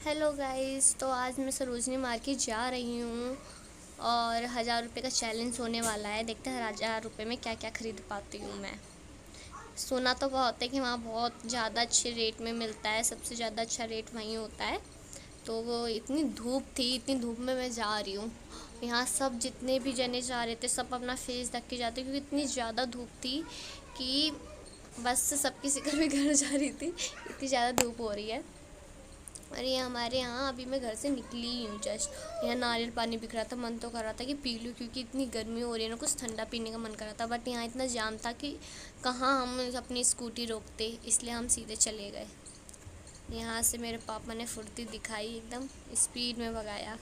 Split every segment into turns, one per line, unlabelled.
Hello guys, तो आज मैं सरोजनी मार्केट जा रही हूँ और 1000 रुपये का चैलेंज होने वाला है। देखते हैं 1000 रुपये में क्या क्या ख़रीद पाती हूँ मैं। सुना तो बहुत है कि वहाँ बहुत ज़्यादा अच्छे रेट में मिलता है, सबसे ज़्यादा अच्छा रेट वहीं होता है। तो वो इतनी धूप थी, इतनी धूप में मैं जा रही हूँ। यहाँ सब जितने भी जने जा रहे थे सब अपना फेस ढक के जाते, क्योंकि इतनी ज़्यादा धूप थी कि बस से सबकी शिकल भी घर जा रही थी, इतनी ज़्यादा धूप हो रही है। और ये हमारे यहाँ अभी मैं घर से निकली ही हूँ जस्ट। यहाँ नारियल पानी बिक रहा था, मन तो कर रहा था कि पी लूँ, क्योंकि इतनी गर्मी हो रही है ना, कुछ ठंडा पीने का मन कर रहा था। बट यहाँ इतना जाम था कि कहाँ हम अपनी स्कूटी रोकते, इसलिए हम सीधे चले गए। यहाँ से मेरे पापा ने फुर्ती दिखाई, एकदम स्पीड में भगाया,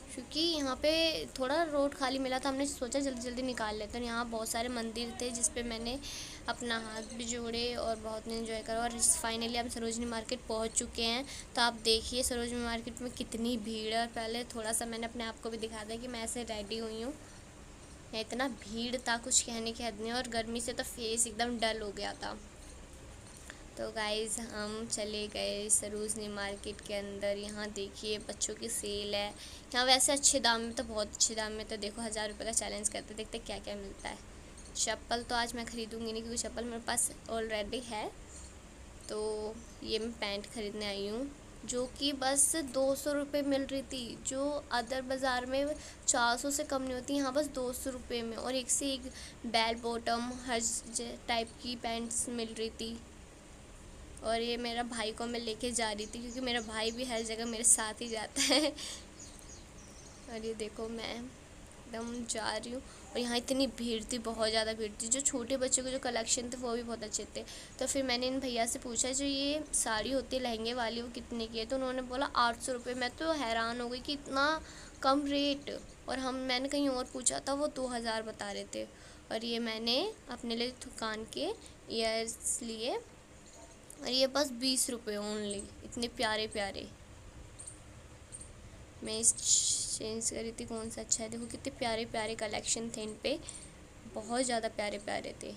क्योंकि यहाँ पे थोड़ा रोड खाली मिला था। हमने सोचा जल्दी जल्दी निकाल लेते हैं। यहाँ बहुत सारे मंदिर थे जिस पे मैंने अपना हाथ भी जोड़े और बहुत इन्जॉय करा। और फाइनली हम सरोजनी मार्केट पहुँच चुके हैं। तो आप देखिए सरोजनी मार्केट में कितनी भीड़ है। पहले थोड़ा सा मैंने अपने आप को भी दिखा दिया कि मैं ऐसे रेडी हुई हूँ। इतना भीड़ था, कुछ कहने की हद नहीं। और गर्मी से तो फेस एकदम डल हो गया था। तो गाइज़ हम चले गए सरोजनी मार्केट के अंदर। यहाँ देखिए बच्चों की सेल है। यहाँ वैसे अच्छे दाम में, तो बहुत अच्छे दाम में। तो देखो 1000 रुपये का चैलेंज करते, देखते क्या क्या मिलता है। चप्पल तो आज मैं ख़रीदूँगी नहीं, क्योंकि चप्पल मेरे पास ऑलरेडी है। तो ये मैं पैंट ख़रीदने आई हूँ, जो कि बस 200 रुपये मिल रही थी। जो अदर बाज़ार में 400 से कम नहीं होती, यहाँ बस 200 रुपये में। और एक से एक बेल बॉटम हर टाइप की पैंट्स मिल रही थी। और ये मेरा भाई को मैं लेके जा रही थी, क्योंकि मेरा भाई भी हर जगह मेरे साथ ही जाता है। और ये देखो मैं एकदम जा रही हूँ। और यहाँ इतनी भीड़ थी, बहुत ज़्यादा भीड़ थी। जो छोटे बच्चों के जो कलेक्शन थे वो भी बहुत अच्छे थे। तो फिर मैंने इन भैया से पूछा, जो ये साड़ी होती है लहंगे वाली, वो कितने की है। तो उन्होंने बोला 800 रुपये। मैं तो हैरान हो गई कि इतना कम रेट। और मैंने कहीं और पूछा था, वो 2000 बता रहे थे। और ये मैंने अपने लिए दुकान के ईयर्स लिए, और ये बस 20 रुपये ओनली। इतने प्यारे प्यारे। मैं इस चेंज कर रही थी कौन सा अच्छा है। देखो कितने प्यारे प्यारे कलेक्शन थे इन पे, बहुत ज़्यादा प्यारे प्यारे थे।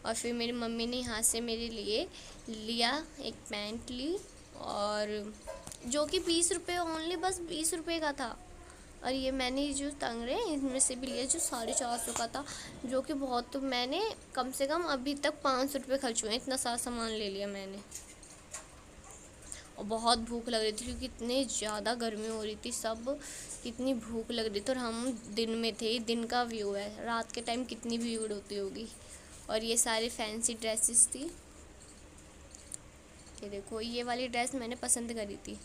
और फिर मेरी मम्मी ने यहाँ से मेरे लिए लिया, एक पैंट ली, और जो कि 20 रुपये ओनली, बस 20 रुपये का था। और ये मैंने जो टंगरे इनमें से भी लिया, जो 450 का था, जो कि बहुत। तो मैंने कम से कम अभी तक 500 रुपये खर्च हुए, इतना सारा सामान ले लिया मैंने। और बहुत भूख लग रही थी, क्योंकि इतने ज़्यादा गर्मी हो रही थी, सब कितनी भूख लग रही थी। और हम दिन में थे, दिन का व्यू है, रात के टाइम कितनी भीड़ होती होगी। और ये सारे फैंसी ड्रेसेस थी। ये देखो, ये वाली ड्रेस मैंने पसंद करी थी।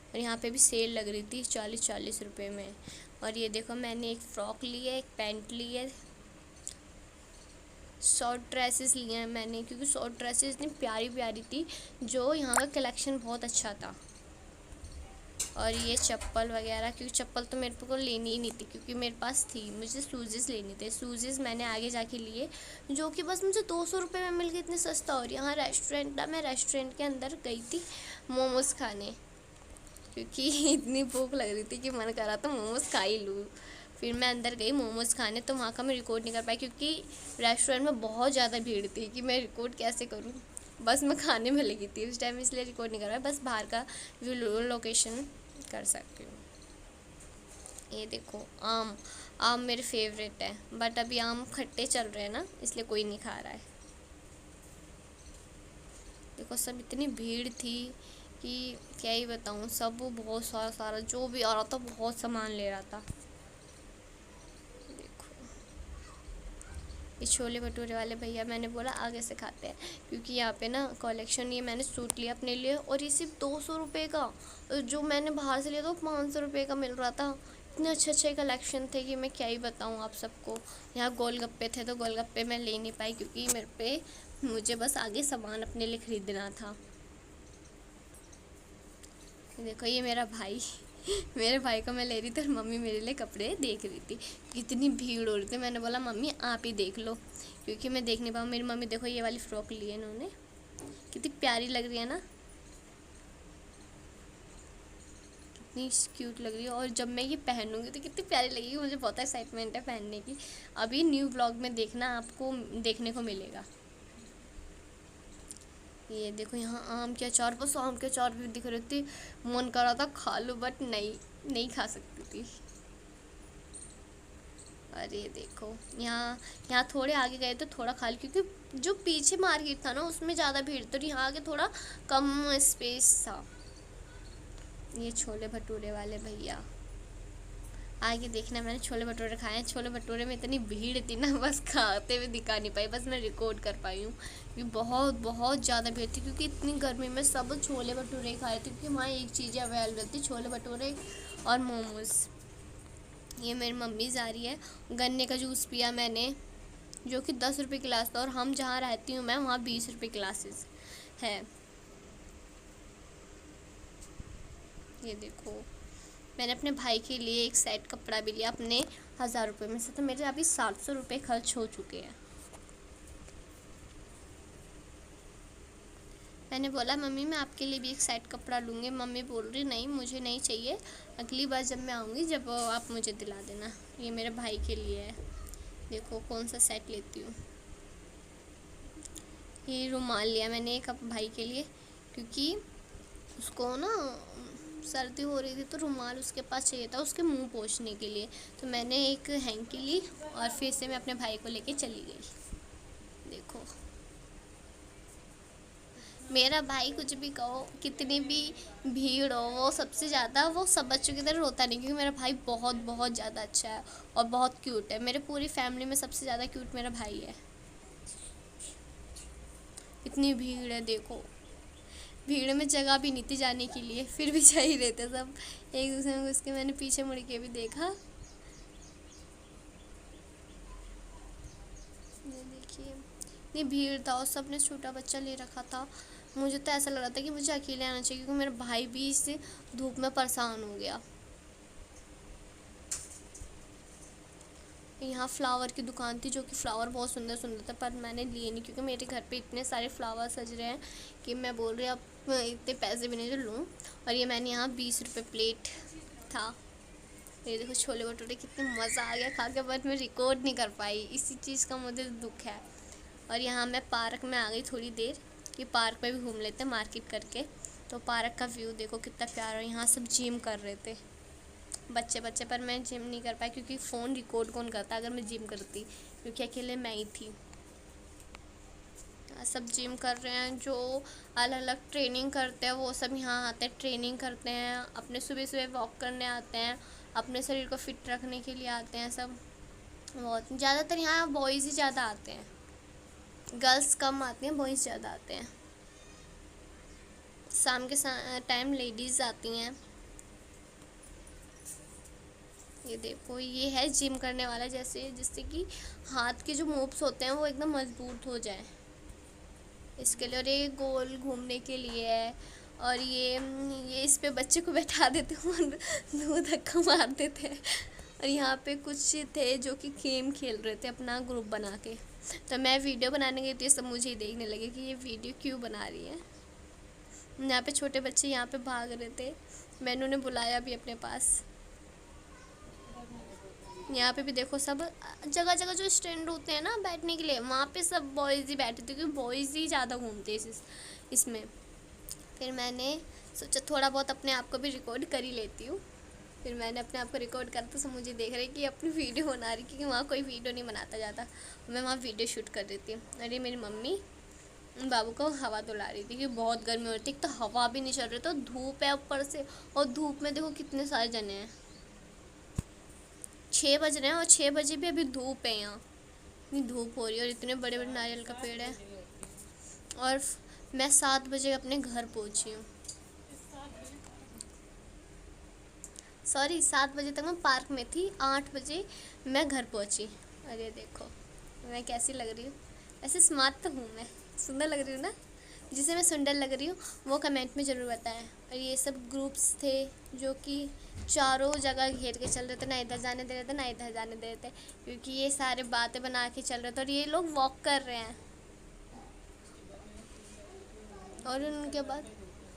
और यहाँ पे भी सेल लग रही थी 40-40 रुपये में। और ये देखो मैंने एक फ़्रॉक ली है, एक पैंट ली है, शॉर्ट ड्रेसेस लिए हैं मैंने, क्योंकि शॉर्ट ड्रेसेस इतनी प्यारी प्यारी थी। जो यहाँ का कलेक्शन बहुत अच्छा था। और ये चप्पल वगैरह, क्योंकि चप्पल तो मेरे को लेनी ही नहीं थी, क्योंकि मेरे पास थी। मुझे शूज़ेस लेने थे, शूज़ेस मैंने आगे जाके लिए, जो कि बस मुझे 200 रुपये में मिल गए, इतने सस्ता। और यहाँ रेस्टोरेंट था, मैं रेस्टोरेंट के अंदर गई थी मोमोज़ खाने, क्योंकि इतनी भूख लग रही थी कि मन कर रहा था मोमोज़ खा ही लूँ। फिर मैं अंदर गई मोमोज़ खाने, तो वहाँ का मैं रिकॉर्ड नहीं कर पाई, क्योंकि रेस्टोरेंट में बहुत ज़्यादा भीड़ थी कि मैं रिकॉर्ड कैसे करूँ। बस मैं खाने में लगी थी उस टाइम, इसलिए रिकॉर्ड नहीं कर पाई। बस बाहर का व्यू लोकेशन कर सकती हूँ। ये देखो आम, आम मेरे फेवरेट है, बट अभी आम खट्टे चल रहे हैं ना, इसलिए कोई नहीं खा रहा है। देखो सब इतनी भीड़ थी कि क्या ही बताऊँ। सब बहुत सारा सारा जो भी आ रहा था, बहुत सामान ले रहा था। देखो ये छोले भटूरे वाले भैया, मैंने बोला आगे से खाते हैं, क्योंकि यहाँ पे ना कलेक्शन, ये मैंने सूट लिया अपने लिए, और ये सिर्फ 200 रुपये का। जो मैंने बाहर से लिया था वो 500 रुपये का मिल रहा था। इतने अच्छे अच्छे कलेक्शन थे कि मैं क्या ही बताऊँ आप सबको। यहाँ गोलगप्पे थे, तो गोलगप्पे मैं ले नहीं पाई, क्योंकि मुझे बस आगे सामान अपने लिए ख़रीदना था। देखो ये मेरा भाई मेरे भाई को मैं ले रही थी, और मम्मी मेरे लिए कपड़े देख रही थी। कितनी भीड़ हो रही थी, मैंने बोला मम्मी आप ही देख लो, क्योंकि मैं देख नहीं पाऊँ। मेरी मम्मी देखो ये वाली फ़्रॉक ली है इन्होंने, कितनी प्यारी लग रही है ना, कितनी क्यूट लग रही है। और जब मैं ये पहनूंगी तो कितनी प्यारी लगेगी, मुझे बहुत एक्साइटमेंट है पहनने की। अभी न्यू ब्लॉग में देखना, आपको देखने को मिलेगा। ये देखो यहाँ आम के अचार, बस आम के अचार भी दिख रहे थे, मन कर रहा था खा लूँ बट नहीं, नहीं खा सकती थी। और ये देखो यहाँ, यहाँ थोड़े आगे गए तो थोड़ा खाली, क्योंकि जो पीछे मार्केट था ना उसमें ज़्यादा भीड़, तो यहाँ आगे थोड़ा कम स्पेस था। ये छोले भटूरे वाले भैया, आगे देखना, मैंने छोले भटूरे खाए हैं। छोले भटूरे में इतनी भीड़ थी ना, बस खाते हुए दिखा नहीं पाई, बस मैं रिकॉर्ड कर पाई हूँ कि बहुत बहुत ज़्यादा भीड़ थी, क्योंकि इतनी गर्मी में सब छोले भटूरे खाए थे, क्योंकि वहाँ एक चीज़ें अवेलेबल थी, छोले भटूरे और मोमोज़। ये मेरी मम्मी जा रही है, गन्ने का जूस पिया मैंने, जो कि 10 रुपये गिलास था, और हम जहाँ रहती हूँ मैं, वहाँ 20 रुपये गिलासेस है। ये देखो मैंने अपने भाई के लिए एक सेट कपड़ा भी लिया अपने 1000 रुपये में से, तो मेरे अभी 700 रुपये खर्च हो चुके हैं। मैंने बोला मम्मी मैं आपके लिए भी एक सेट कपड़ा लूँगी, मम्मी बोल रही नहीं मुझे नहीं चाहिए, अगली बार जब मैं आऊँगी जब आप मुझे दिला देना। ये मेरे भाई के लिए है, देखो कौन सा सेट लेती हूँ। ये रुमाल लिया मैंने एक अपने भाई के लिए, क्योंकि उसको ना सर्दी हो रही थी, तो रुमाल उसके पास चाहिए था उसके मुंह पोंछने के लिए, तो मैंने एक हैंकी ली और फिर से मैं अपने भाई को लेके चली गई। देखो मेरा भाई कुछ भी कहो, कितनी भी भीड़ हो, वो सबसे ज़्यादा वो सब बच्चों की तरह रोता नहीं, क्योंकि मेरा भाई बहुत बहुत ज़्यादा अच्छा है और बहुत क्यूट है। मेरे पूरी फैमिली में सबसे ज़्यादा क्यूट मेरा भाई है। इतनी भीड़ है देखो, भीड़ में जगह भी नहीं थी जाने के लिए, फिर भी जा ही रहे थे सब एक दूसरे को घुस के। मैंने पीछे मुड़ के भी देखा, ये देखिए इतनी भीड़ था और सबने छोटा बच्चा ले रखा था। मुझे तो ऐसा लग रहा था कि मुझे अकेले आना चाहिए, क्योंकि मेरा भाई भी इस धूप में परेशान हो गया। यहाँ फ्लावर की दुकान थी, जो कि फ्लावर बहुत सुंदर सुंदर था, पर मैंने लिए नहीं, क्योंकि मेरे घर पे इतने सारे फ्लावर सज रहे हैं कि मैं बोल रही अब इतने पैसे भी नहीं जो लूँ। और ये मैंने यहाँ 20 रुपये प्लेट था। ये देखो छोले भटूरे, कितने मज़ा आ गया खा के, बट मैं रिकॉर्ड नहीं कर पाई, इसी चीज़ का मुझे दुख है। और यहाँ मैं पार्क में आ गई थोड़ी देर, कि पार्क में भी घूम लेते हैं मार्केट करके। तो पार्क का व्यू देखो कितना प्यारा है, यहाँ सब जिम कर रहे थे बच्चे बच्चे, पर मैं जिम नहीं कर पाई, क्योंकि फ़ोन रिकॉर्ड कौन करता अगर मैं जिम करती, क्योंकि अकेले मैं ही थी। सब जिम कर रहे हैं, जो अलग अलग ट्रेनिंग करते हैं वो सब यहाँ आते हैं, ट्रेनिंग करते हैं, अपने सुबह सुबह वॉक करने आते हैं, अपने शरीर को फिट रखने के लिए आते हैं सब। बहुत ज़्यादातर यहाँ बॉयज़ ही ज़्यादा आते हैं, गर्ल्स कम आती हैं, बॉयज़ ज़्यादा आते हैं। शाम के टाइम लेडीज़ आती हैं। ये देखो ये है जिम करने वाला, जैसे जिससे कि हाथ के जो मूव्स होते हैं वो एकदम मजबूत हो जाए, इसके लिए। और ये गोल घूमने के लिए है, और ये इस पे बच्चे को बैठा देते हैं और दो धक्का मार देते हैं। और यहाँ पे कुछ थे जो कि गेम खेल रहे थे अपना ग्रुप बना के, तो मैं वीडियो बनाने गई थी, सब मुझे ही देखने लगे कि ये वीडियो क्यों बना रही है। यहाँ पे छोटे बच्चे यहाँ पे भाग रहे थे, मैंने उन्हें बुलाया भी अपने पास। यहाँ पे भी देखो सब जगह जगह जो स्टैंड होते हैं ना बैठने के लिए, वहाँ पे सब बॉयज़ ही बैठे थे, क्योंकि बॉयज़ ही ज़्यादा घूमते हैं इसमें। फिर मैंने सोचा थोड़ा बहुत अपने आप को भी रिकॉर्ड कर ही लेती हूँ। फिर मैंने अपने आप को रिकॉर्ड करा, तो सब मुझे देख रहे कि अपनी वीडियो बना रही, क्योंकि वहाँ कोई वीडियो नहीं बनाता जाता, मैं वहाँ वीडियो शूट कर देती हूँ। अरे मेरी मम्मी बाबू को हवा दुला रही थी, कि बहुत गर्मी हो रही थी, तो हवा भी नहीं चल रही, तो धूप है ऊपर से, और धूप में देखो कितने सारे जने हैं। 6 बज रहे हैं और 6 बजे भी अभी धूप है, यहाँ इतनी धूप हो रही है, और इतने बड़े बड़े नारियल का पेड़ है। और मैं 7 बजे अपने घर पहुँची हूँ, सॉरी 7 बजे तक मैं पार्क में थी, 8 बजे मैं घर पहुँची। अरे देखो मैं कैसी लग रही हूँ, ऐसे स्मार्ट तो हूँ मैं, सुंदर लग रही हूँ ना। जिसे मैं सुंदर लग रही हूँ वो कमेंट में ज़रूर बताएं। और ये सब ग्रुप्स थे जो कि चारों जगह घेर के चल रहे थे, ना इधर जाने दे रहे थे ना इधर जाने दे रहे थे, क्योंकि ये सारे बातें बना के चल रहे थे, और ये लोग वॉक कर रहे हैं। और उनके बाद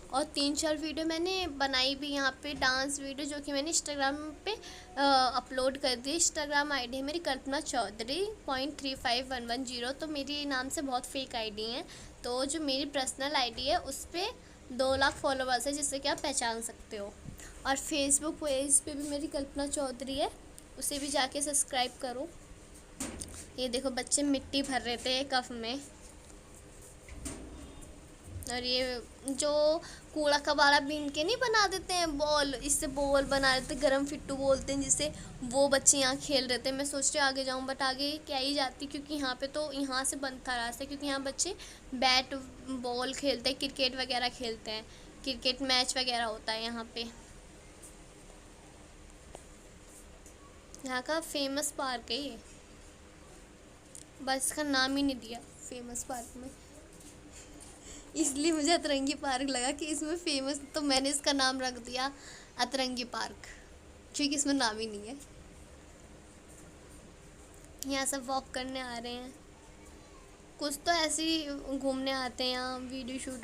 और 3-4 वीडियो मैंने बनाई भी यहाँ पे, डांस वीडियो, जो कि मैंने इंस्टाग्राम पे अपलोड कर दी। इंस्टाग्राम आईडी है मेरी कल्पना चौधरी .35110। तो मेरी नाम से बहुत फेक आईडी हैं। तो जो मेरी पर्सनल आईडी है उस पर 2 लाख फॉलोवर्स है, जिससे कि आप पहचान सकते हो। और फेसबुक पेज पे भी मेरी कल्पना चौधरी है, उसे भी जाके सब्सक्राइब करो। ये देखो बच्चे मिट्टी भर रहे थे कप में। और ये जो कूड़ा कबाड़ा बीन के नहीं बना देते हैं बॉल, इससे बॉल बना देते, गरम फिट्टू बोलते हैं जिसे, वो बच्चे यहाँ खेल रहे थे। मैं सोच रही आगे जाऊँ, बट आगे क्या ही जाती, क्योंकि यहाँ पे तो यहाँ से बंद था रास्ता, क्योंकि यहाँ बच्चे बैट बॉल खेलते हैं, क्रिकेट वगैरह खेलते हैं, क्रिकेट मैच वगैरह होता है यहाँ पे। यहाँ का फेमस पार्क है ये, बस इसका नाम ही नहीं दिया फेमस पार्क में, इसलिए मुझे अतरंगी पार्क लगा कि इसमें फेमस, तो मैंने इसका नाम रख दिया अतरंगी पार्क, क्योंकि इसमें नाम ही नहीं है। यहाँ सब वॉक करने आ रहे हैं, कुछ तो ऐसे ही घूमने आते हैं यहाँ, वीडियो शूट